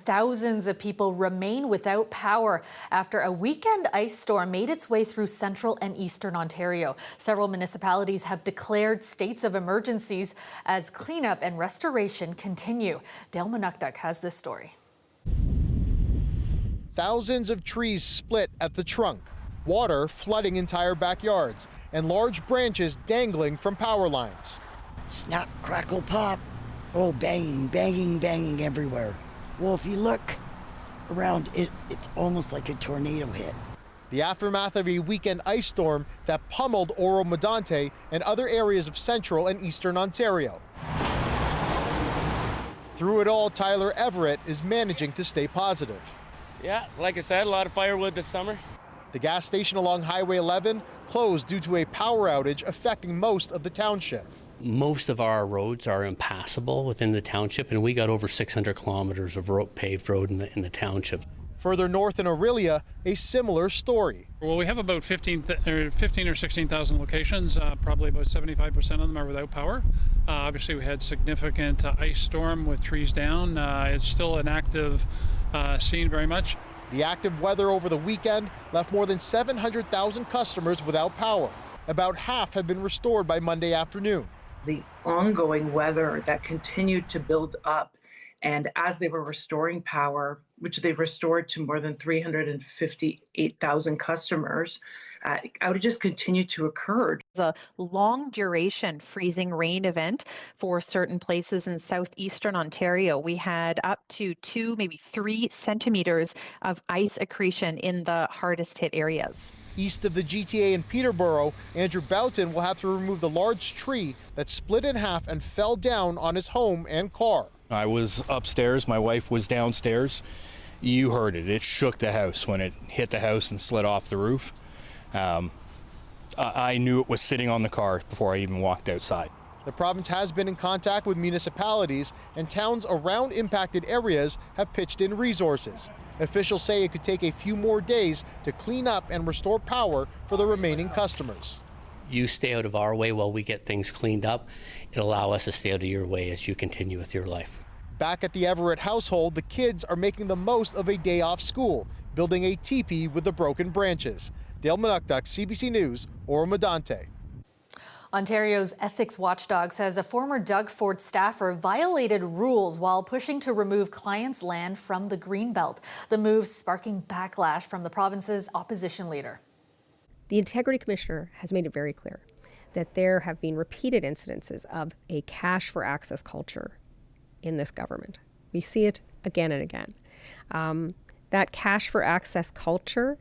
thousands of people remain without power after a weekend ice storm made its way through central and eastern Ontario. Several municipalities have declared states of emergencies as cleanup and restoration continue. Dale Manukduk has this story. Thousands of trees split at the trunk, water flooding entire backyards, and large branches dangling from power lines. Snap, crackle, pop. Oh, banging, banging, banging everywhere. Well, if you look around, it's almost like a tornado hit. The aftermath of a weekend ice storm that pummeled Oro-Medonte and other areas of central and eastern Ontario. Through it all, Tyler Everett is managing to stay positive. Yeah, like I said, a lot of firewood this summer. The gas station along Highway 11 closed due to a power outage affecting most of the township. Most of our roads are impassable within the township, and we got over 600 kilometers of paved road in the township. Further north in Orillia, a similar story. Well, we have about 15 or 16,000 locations. Probably about 75% of them are without power. Obviously, we had significant ice storm with trees down. It's still an active scene very much. The active weather over the weekend left more than 700,000 customers without power. About half have been restored by Monday afternoon. The ongoing weather that continued to build up, and as they were restoring power, which they've restored to more than 358,000 customers, outages continued to occur. The long duration freezing rain event for certain places in southeastern Ontario. We had up to 2, maybe 3 centimeters of ice accretion in the hardest hit areas. East of the GTA in Peterborough, Andrew Boughton will have to remove the large tree that split in half and fell down on his home and car. I was upstairs, my wife was downstairs. You heard it. It shook the house when it hit the house and slid off the roof. I knew it was sitting on the car before I even walked outside. The province has been in contact with municipalities, and towns around impacted areas have pitched in resources. Officials say it could take a few more days to clean up and restore power for the remaining customers. You stay out of our way while we get things cleaned up. It'll allow us to stay out of your way as you continue with your life. Back at the Everett household, the kids are making the most of a day off school, building a teepee with the broken branches. Dale Manukduk, CBC News, Oro-Medonte. Ontario's ethics watchdog says a former Doug Ford staffer violated rules while pushing to remove clients' land from the Greenbelt. The move sparking backlash from the province's opposition leader. The Integrity Commissioner has made it very clear that there have been repeated incidences of a cash for access culture in this government. We see it again and again. That cash for access culture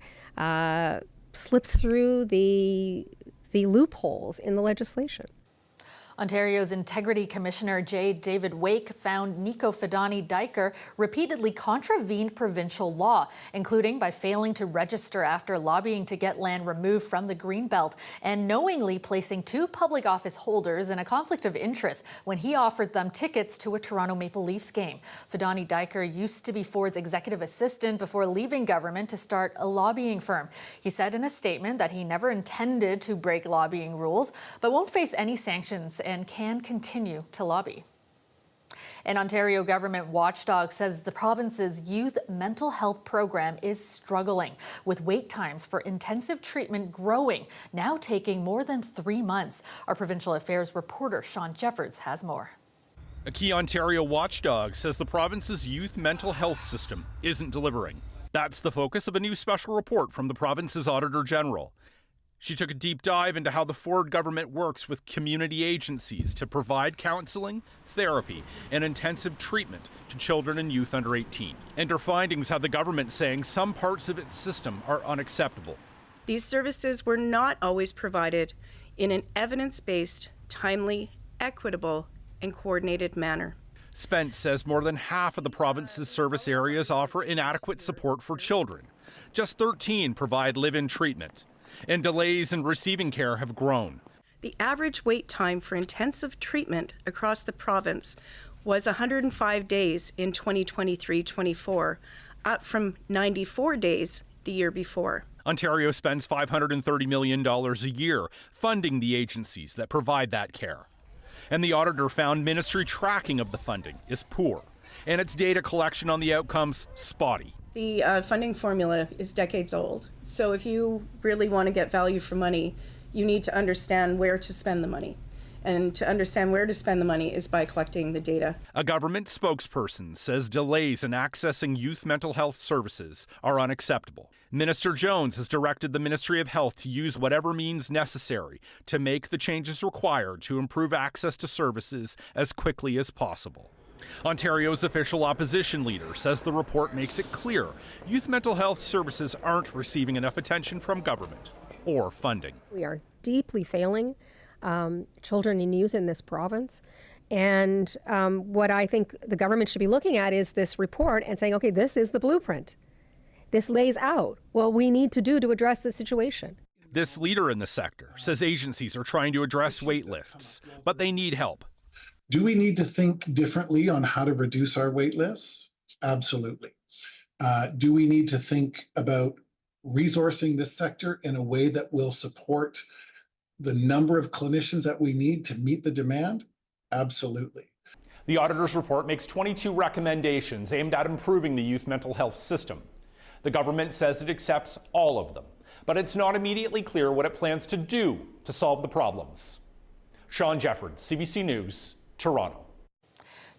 slips through the loopholes in the legislation. Ontario's Integrity Commissioner J. David Wake found Nico Fidani-Dyker repeatedly contravened provincial law, including by failing to register after lobbying to get land removed from the Greenbelt and knowingly placing 2 public office holders in a conflict of interest when he offered them tickets to a Toronto Maple Leafs game. Fidani-Dyker used to be Ford's executive assistant before leaving government to start a lobbying firm. He said in a statement that he never intended to break lobbying rules, but won't face any sanctions and can continue to lobby. An Ontario government watchdog says the province's youth mental health program is struggling, with wait times for intensive treatment growing, now taking more than 3 months. Our provincial affairs reporter Sean Jeffords has more. A key Ontario watchdog says the province's youth mental health system isn't delivering. That's the focus of a new special report from the province's Auditor General. She took a deep dive into how the Ford government works with community agencies to provide counseling, therapy, and intensive treatment to children and youth under 18. And her findings have the government saying some parts of its system are unacceptable. These services were not always provided in an evidence-based, timely, equitable, and coordinated manner. Spence says more than half of the province's service areas offer inadequate support for children. Just 13 provide live-in treatment. And delays in receiving care have grown. The average wait time for intensive treatment across the province was 105 days in 2023-24, up from 94 days the year before. Ontario spends $530 million a year funding the agencies that provide that care. And the auditor found ministry tracking of the funding is poor. and its data collection on the outcomes spotty. The funding formula is decades old. So if you really want to get value for money, you need to understand where to spend the money. And to understand where to spend the money is by collecting the data. A government spokesperson says delays in accessing youth mental health services are unacceptable. Minister Jones has directed the Ministry of Health to use whatever means necessary to make the changes required to improve access to services as quickly as possible. Ontario's official opposition leader says the report makes it clear youth mental health services aren't receiving enough attention from government or funding. We are deeply failing children and youth in this province. And what I think the government should be looking at is this report and saying, okay, this is the blueprint. This lays out what we need to do to address the situation. This leader in the sector says agencies are trying to address wait lists, but they need help. Do we need to think differently on how to reduce our wait lists? Absolutely. Do we need to think about resourcing this sector in a way that will support the number of clinicians that we need to meet the demand? Absolutely. The auditor's report makes 22 recommendations aimed at improving the youth mental health system. The government says it accepts all of them, but it's not immediately clear what it plans to do to solve the problems. Sean Jeffords, CBC News, Toronto.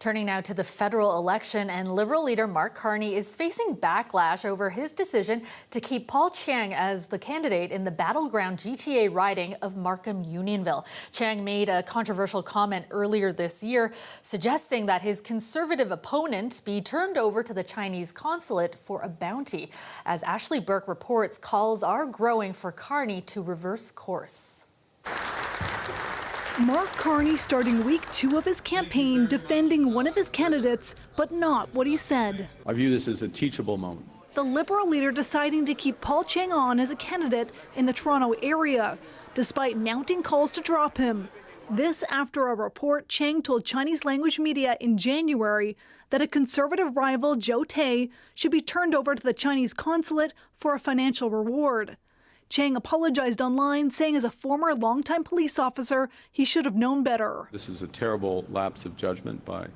Turning now to the federal election, and Liberal leader Mark Carney is facing backlash over his decision to keep Paul Chiang as the candidate in the battleground GTA riding of Markham-Unionville. Chiang made a controversial comment earlier this year, suggesting that his Conservative opponent be turned over to the Chinese consulate for a bounty. As Ashley Burke reports, calls are growing for Carney to reverse course. Mark Carney starting week 2 of his campaign defending one of his candidates, but not what he said. I view this as a teachable moment. The Liberal leader deciding to keep Paul Chiang on as a candidate in the Toronto area, despite mounting calls to drop him. This after a report Chiang told Chinese language media in January that a Conservative rival, Zhou Tai, should be turned over to the Chinese consulate for a financial reward. Chiang apologized online, saying as a former longtime police officer, he should have known better. This is a terrible lapse of judgment by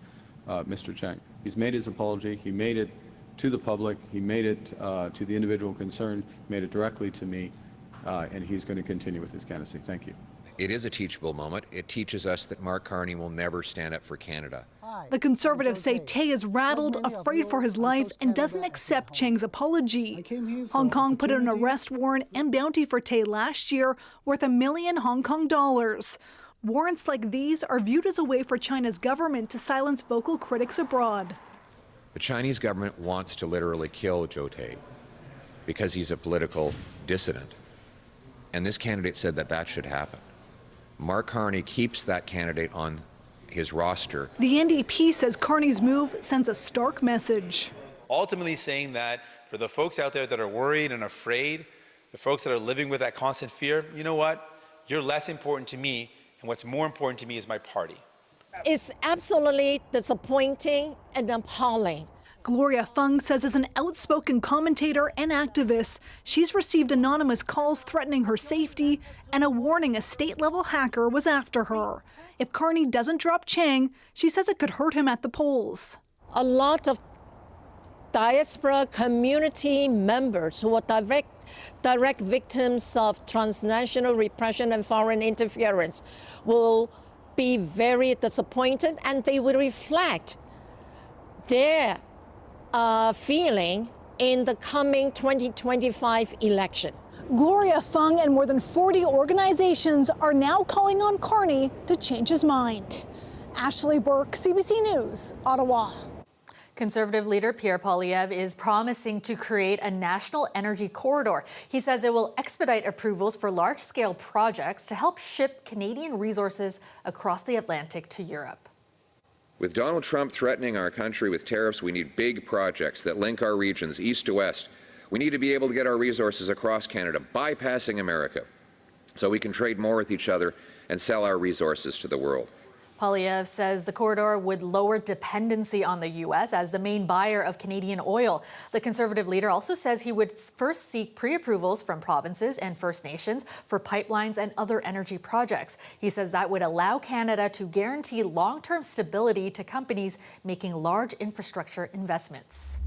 Mr. Chiang. He's made his apology. He made it to the public. He made it to the individual concerned, made it directly to me, and he's going to continue with his candidacy. Thank you. It is a teachable moment. It teaches us that Mark Carney will never stand up for Canada. The Conservatives say Tay is rattled, afraid for his life, and doesn't accept Chiang's apology. Hong Kong put in an arrest warrant and bounty for Tay last year worth $1 million Hong Kong dollars. Warrants like these are viewed as a way for China's government to silence vocal critics abroad. The Chinese government wants to literally kill Zhou Tai because he's a political dissident. And this candidate said that that should happen. Mark Carney keeps that candidate on his roster. The NDP says Carney's move sends a stark message. Ultimately saying that for the folks out there that are worried and afraid, the folks that are living with that constant fear, you know what? You're less important to me, and what's more important to me is my party. It's absolutely disappointing and appalling. Gloria Fung says as an outspoken commentator and activist, she's received anonymous calls threatening her safety and a warning a state-level hacker was after her. If Carney doesn't drop Chiang, she says it could hurt him at the polls. A lot of diaspora community members who are direct victims of transnational repression and foreign interference will be very disappointed, and they will reflect their feeling in the coming 2025 election. Gloria Fung and more than 40 organizations are now calling on Carney to change his mind. Ashley Burke, CBC News, Ottawa. Conservative leader Pierre Poilievre is promising to create a national energy corridor. He says it will expedite approvals for large-scale projects to help ship Canadian resources across the Atlantic to Europe. With Donald Trump threatening our country with tariffs, we need big projects that link our regions east to west. We need to be able to get our resources across Canada, bypassing America, so we can trade more with each other and sell our resources to the world. Poilievre says the corridor would lower dependency on the U.S. as the main buyer of Canadian oil. The Conservative leader also says he would first seek pre-approvals from provinces and First Nations for pipelines and other energy projects. He says that would allow Canada to guarantee long-term stability to companies making large infrastructure investments.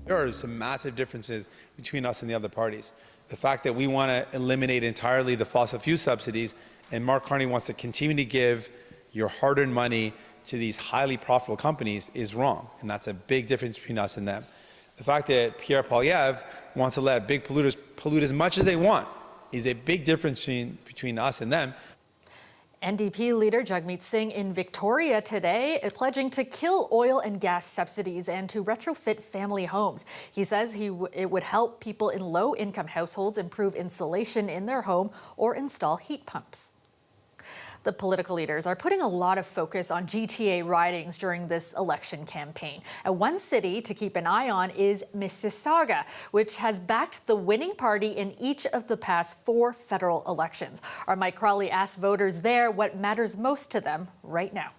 There are some massive differences between us and the other parties. The fact that we want to eliminate entirely the fossil fuel subsidies, and Mark Carney wants to continue to give your hard-earned money to these highly profitable companies is wrong, and that's a big difference between us and them. The fact that Pierre Poilievre wants to let big polluters pollute as much as they want is a big difference between us and them. NDP leader Jagmeet Singh in Victoria today is pledging to kill oil and gas subsidies and to retrofit family homes. He says it would help people in low-income households improve insulation in their home or install heat pumps. The political leaders are putting a lot of focus on GTA ridings during this election campaign. And one city to keep an eye on is Mississauga, which has backed the winning party in each of the past 4 federal elections. Our Mike Crawley asked voters there what matters most to them right now.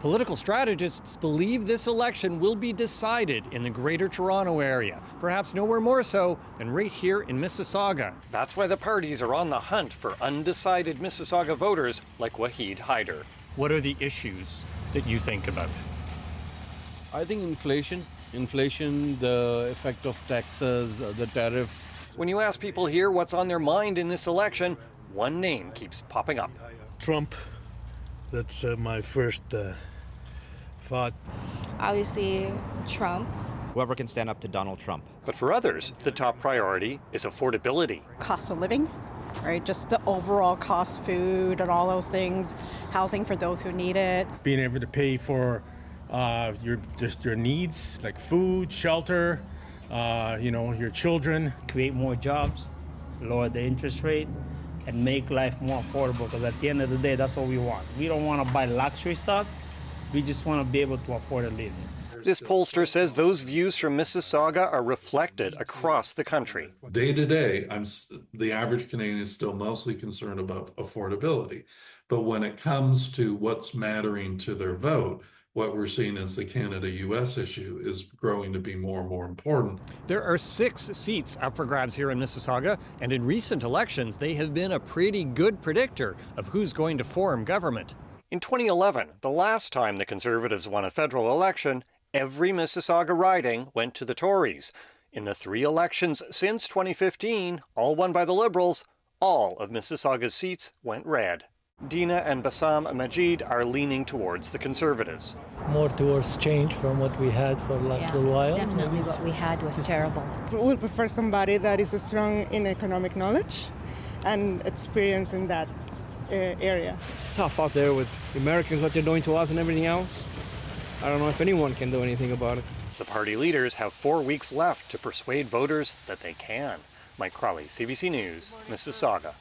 Political strategists believe this election will be decided in the Greater Toronto Area, perhaps nowhere more so than right here in Mississauga. That's why the parties are on the hunt for undecided Mississauga voters like Wahid Haider. What are the issues that you think about? I think inflation, the effect of taxes, the tariff. When you ask people here what's on their mind in this election, one name keeps popping up. Trump. That's my first thought. Obviously, Trump. Whoever can stand up to Donald Trump. But for others, the top priority is affordability. Cost of living, right? Just the overall cost, food and all those things, housing for those who need it. Being able to pay for your needs like food, shelter, your children. Create more jobs, lower the interest rate, and make life more affordable, because at the end of the day, that's what we want. We don't want to buy luxury stuff. We just want to be able to afford a living. This pollster says those views from Mississauga are reflected across the country. Day to day, the average Canadian is still mostly concerned about affordability. But when it comes to what's mattering to their vote, what we're seeing as the Canada-US issue is growing to be more and more important. There are 6 seats up for grabs here in Mississauga, and in recent elections, they have been a pretty good predictor of who's going to form government. In 2011, the last time the Conservatives won a federal election, every Mississauga riding went to the Tories. In the 3 elections since 2015, all won by the Liberals, all of Mississauga's seats went red. Dina and Bassam Majid are leaning towards the Conservatives. More towards change from what we had for the last little while. Definitely what we had was terrible. We would prefer somebody that is strong in economic knowledge and experience in that area. Tough out there with the Americans, what they're doing to us and everything else. I don't know if anyone can do anything about it. The party leaders have 4 weeks left to persuade voters that they can. Mike Crawley, CBC News, Mississauga.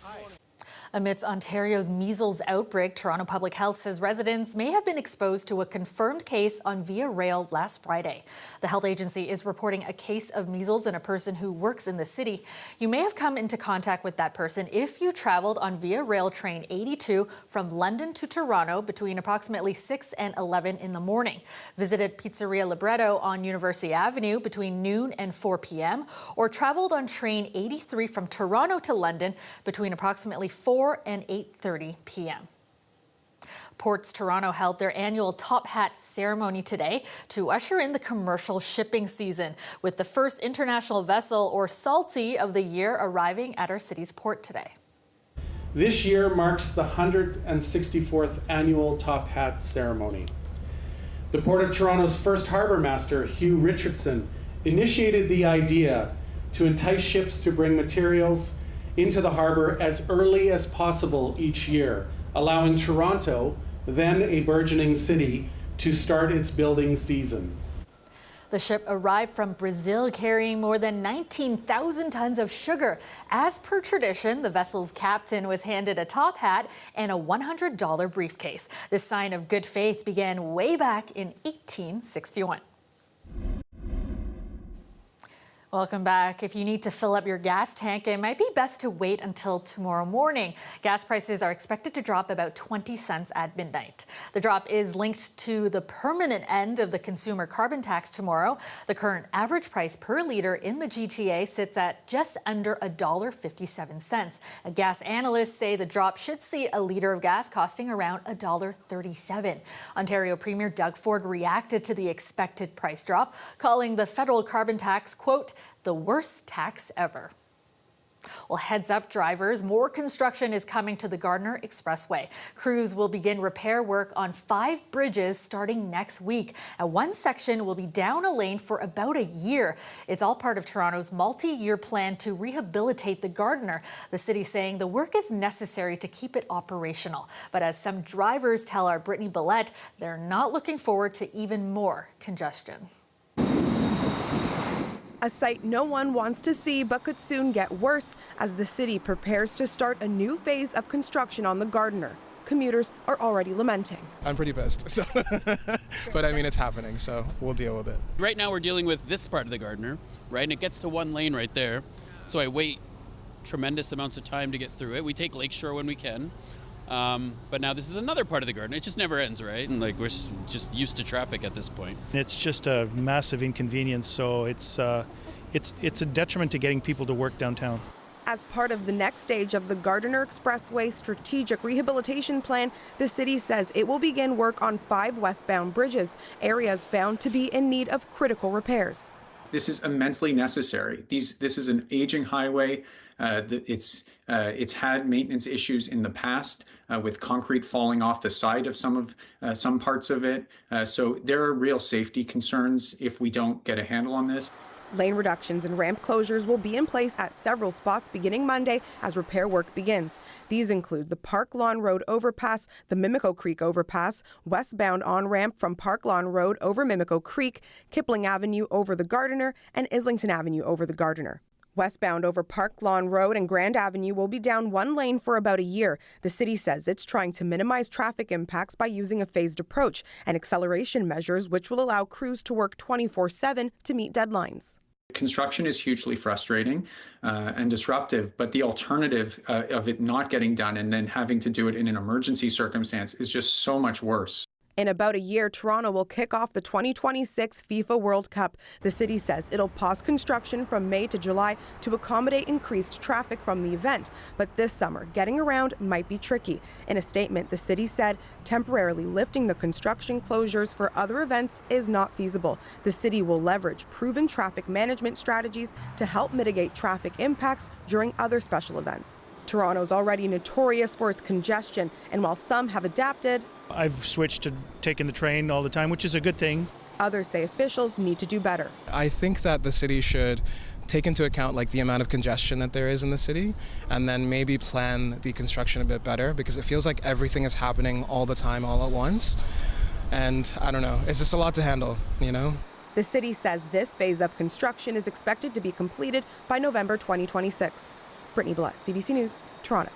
Amidst Ontario's measles outbreak, Toronto Public Health says residents may have been exposed to a confirmed case on Via Rail last Friday. The health agency is reporting a case of measles in a person who works in the city. You may have come into contact with that person if you traveled on Via Rail Train 82 from London to Toronto between approximately 6 and 11 in the morning, visited Pizzeria Libretto on University Avenue between noon and 4 p.m., or traveled on Train 83 from Toronto to London between approximately 4 and 8:30 p.m. Ports Toronto held their annual Top Hat ceremony today to usher in the commercial shipping season, with the first international vessel, or Salty, of the year arriving at our city's port today. This year marks the 164th annual Top Hat ceremony. The Port of Toronto's first harbour master, Hugh Richardson, initiated the idea to entice ships to bring materials into the harbour as early as possible each year, allowing Toronto, then a burgeoning city, to start its building season. The ship arrived from Brazil carrying more than 19,000 tons of sugar. As per tradition, the vessel's captain was handed a top hat and a $100 briefcase. This sign of good faith began way back in 1861. Welcome back. If you need to fill up your gas tank, it might be best to wait until tomorrow morning. Gas prices are expected to drop about 20 cents at midnight. The drop is linked to the permanent end of the consumer carbon tax tomorrow. The current average price per litre in the GTA sits at just under $1.57. Gas analysts say the drop should see a litre of gas costing around $1.37. Ontario Premier Doug Ford reacted to the expected price drop, calling the federal carbon tax, quote, the worst tax ever. Well, heads up, drivers. More construction is coming to the Gardiner Expressway. Crews will begin repair work on 5 bridges starting next week. And one section will be down a lane for about a year. It's all part of Toronto's multi-year plan to rehabilitate the Gardiner. The city saying the work is necessary to keep it operational. But as some drivers tell our Brittany Billette, they're not looking forward to even more congestion. A sight no one wants to see, but could soon get worse as the city prepares to start a new phase of construction on the Gardiner. Commuters are already lamenting. I'm pretty pissed, so but I mean, it's happening, so we'll deal with it. Right now we're dealing with this part of the Gardiner, right? And it gets to one lane right there. So I wait tremendous amounts of time to get through it. We take Lakeshore when we can. But now this is another part of the Gardiner. It just never ends, right? And like we're just used to traffic at this point. It's just a massive inconvenience, so it's a detriment to getting people to work downtown. As part of the next stage of the Gardiner Expressway strategic rehabilitation plan, the city says it will begin work on 5 westbound bridges, areas found to be in need of critical repairs. This is immensely necessary. This is an aging highway. It's had maintenance issues in the past with concrete falling off the side of some parts of it. So there are real safety concerns if we don't get a handle on this. Lane reductions and ramp closures will be in place at several spots beginning Monday as repair work begins. These include the Park Lawn Road overpass, the Mimico Creek overpass, westbound on-ramp from Park Lawn Road over Mimico Creek, Kipling Avenue over the Gardiner, and Islington Avenue over the Gardiner. Westbound over Park Lawn Road and Grand Avenue will be down one lane for about a year. The city says it's trying to minimize traffic impacts by using a phased approach and acceleration measures, which will allow crews to work 24/7 to meet deadlines. Construction is hugely frustrating and disruptive, but the alternative of it not getting done and then having to do it in an emergency circumstance is just so much worse. In about a year, Toronto will kick off the 2026 FIFA World Cup. The city says it'll pause construction from May to July to accommodate increased traffic from the event. But this summer, getting around might be tricky. In a statement, the city said temporarily lifting the construction closures for other events is not feasible. The city will leverage proven traffic management strategies to help mitigate traffic impacts during other special events. Toronto's already notorious for its congestion, and while some have adapted, I've switched to taking the train all the time, which is a good thing. Others say officials need to do better. I think that the city should take into account like the amount of congestion that there is in the city and then maybe plan the construction a bit better, because it feels like everything is happening all the time, all at once. And I don't know, it's just a lot to handle, you know? The city says this phase of construction is expected to be completed by November 2026. Brittany Billette, CBC News, Toronto.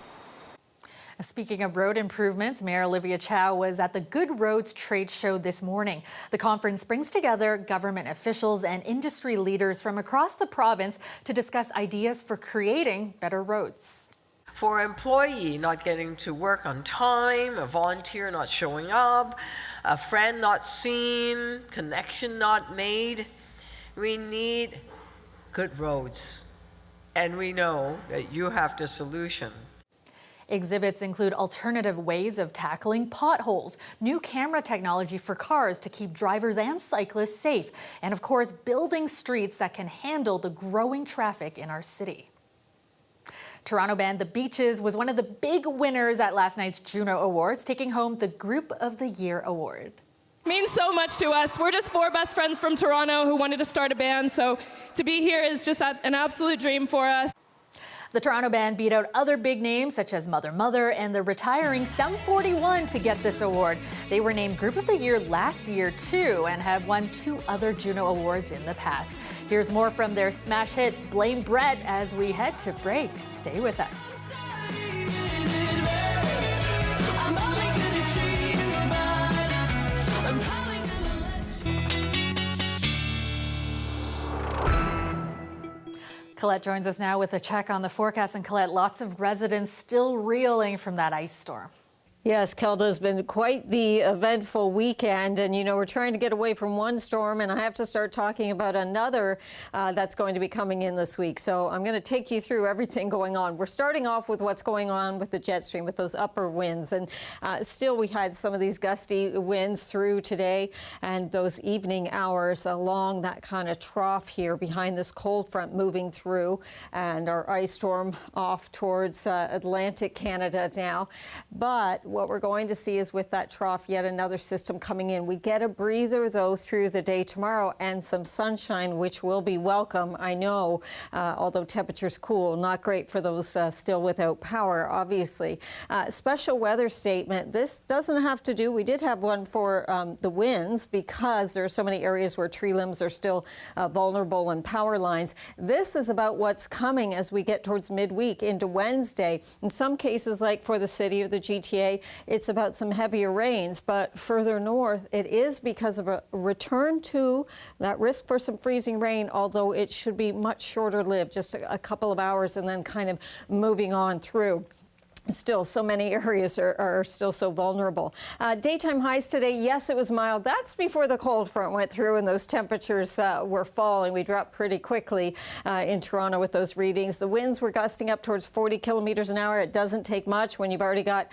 Speaking of road improvements, Mayor Olivia Chow was at the Good Roads trade show this morning. The conference brings together government officials and industry leaders from across the province to discuss ideas for creating better roads. For an employee not getting to work on time, a volunteer not showing up, a friend not seen, connection not made, we need good roads. And we know that you have the solution. Exhibits include alternative ways of tackling potholes, new camera technology for cars to keep drivers and cyclists safe, and of course, building streets that can handle the growing traffic in our city. Toronto band The Beaches was one of the big winners at last night's Juno Awards, taking home the Group of the Year award. Means so much to us. We're just 4 best friends from Toronto who wanted to start a band, so to be here is just an absolute dream for us. The Toronto band beat out other big names such as Mother Mother and the retiring Sum 41 to get this award. They were named Group of the Year last year too and have won 2 other Juno Awards in the past. Here's more from their smash hit Blame Brett as we head to break. Stay with us. Colette joins us now with a check on the forecast. And Colette, lots of residents still reeling from that ice storm. Yes, Kelda, has been quite the eventful weekend. And, you know, we're trying to get away from one storm, and I have to start talking about another that's going to be coming in this week. So I'm going to take you through everything going on. We're starting off with what's going on with the jet stream, with those upper winds. And still, we had some of these gusty winds through today, and those evening hours along that kind of trough here behind this cold front moving through, and our ice storm off towards Atlantic Canada now. But what we're going to see is with that trough, yet another system coming in. We get a breather, though, through the day tomorrow and some sunshine, which will be welcome, I know, although temperatures cool. Not great for those still without power, obviously. Special weather statement. This doesn't have to do, we did have one for the winds because there are so many areas where tree limbs are still vulnerable and power lines. This is about what's coming as we get towards midweek into Wednesday. In some cases, like for the city of the GTA, it's about some heavier rains, but further north, it is because of a return to that risk for some freezing rain, although it should be much shorter lived, just a couple of hours and then kind of moving on through. Still, so many areas are still so vulnerable. Daytime highs today, yes, it was mild. That's before the cold front went through and those temperatures were falling. We dropped pretty quickly in Toronto with those readings. The winds were gusting up towards 40 kilometers an hour. It doesn't take much when you've already got,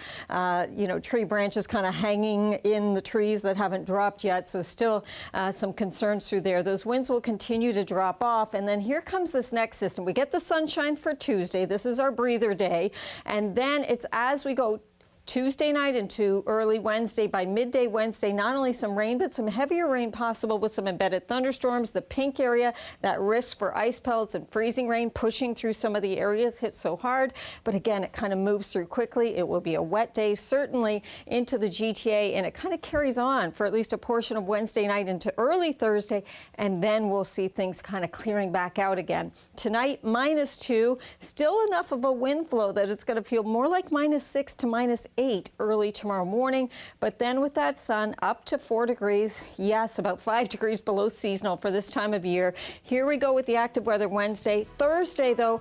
tree branches kind of hanging in the trees that haven't dropped yet. So still some concerns through there. Those winds will continue to drop off. And then here comes this next system. We get the sunshine for Tuesday. This is our breather day. And then it's as we go Tuesday night into early Wednesday. By midday Wednesday, not only some rain, but some heavier rain possible with some embedded thunderstorms. The pink area, that risk for ice pellets and freezing rain pushing through some of the areas, hit so hard. But again, it kind of moves through quickly. It will be a wet day, certainly into the GTA, and it kind of carries on for at least a portion of Wednesday night into early Thursday, and then we'll see things kind of clearing back out again. Tonight, -2, still enough of a wind flow that it's going to feel more like -6 to -8 early tomorrow morning, but then with that sun up to 4 degrees. Yes, about 5 degrees below seasonal for this time of year. Here we go with the active weather Wednesday. Thursday, though,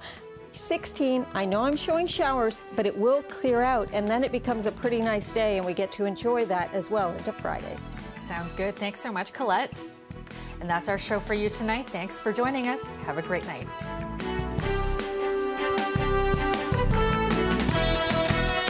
16. I know I'm showing showers, but it will clear out, and then it becomes a pretty nice day, and we get to enjoy that as well into Friday. Sounds good. Thanks so much, Colette. And that's our show for you tonight. Thanks for joining us. Have a great night.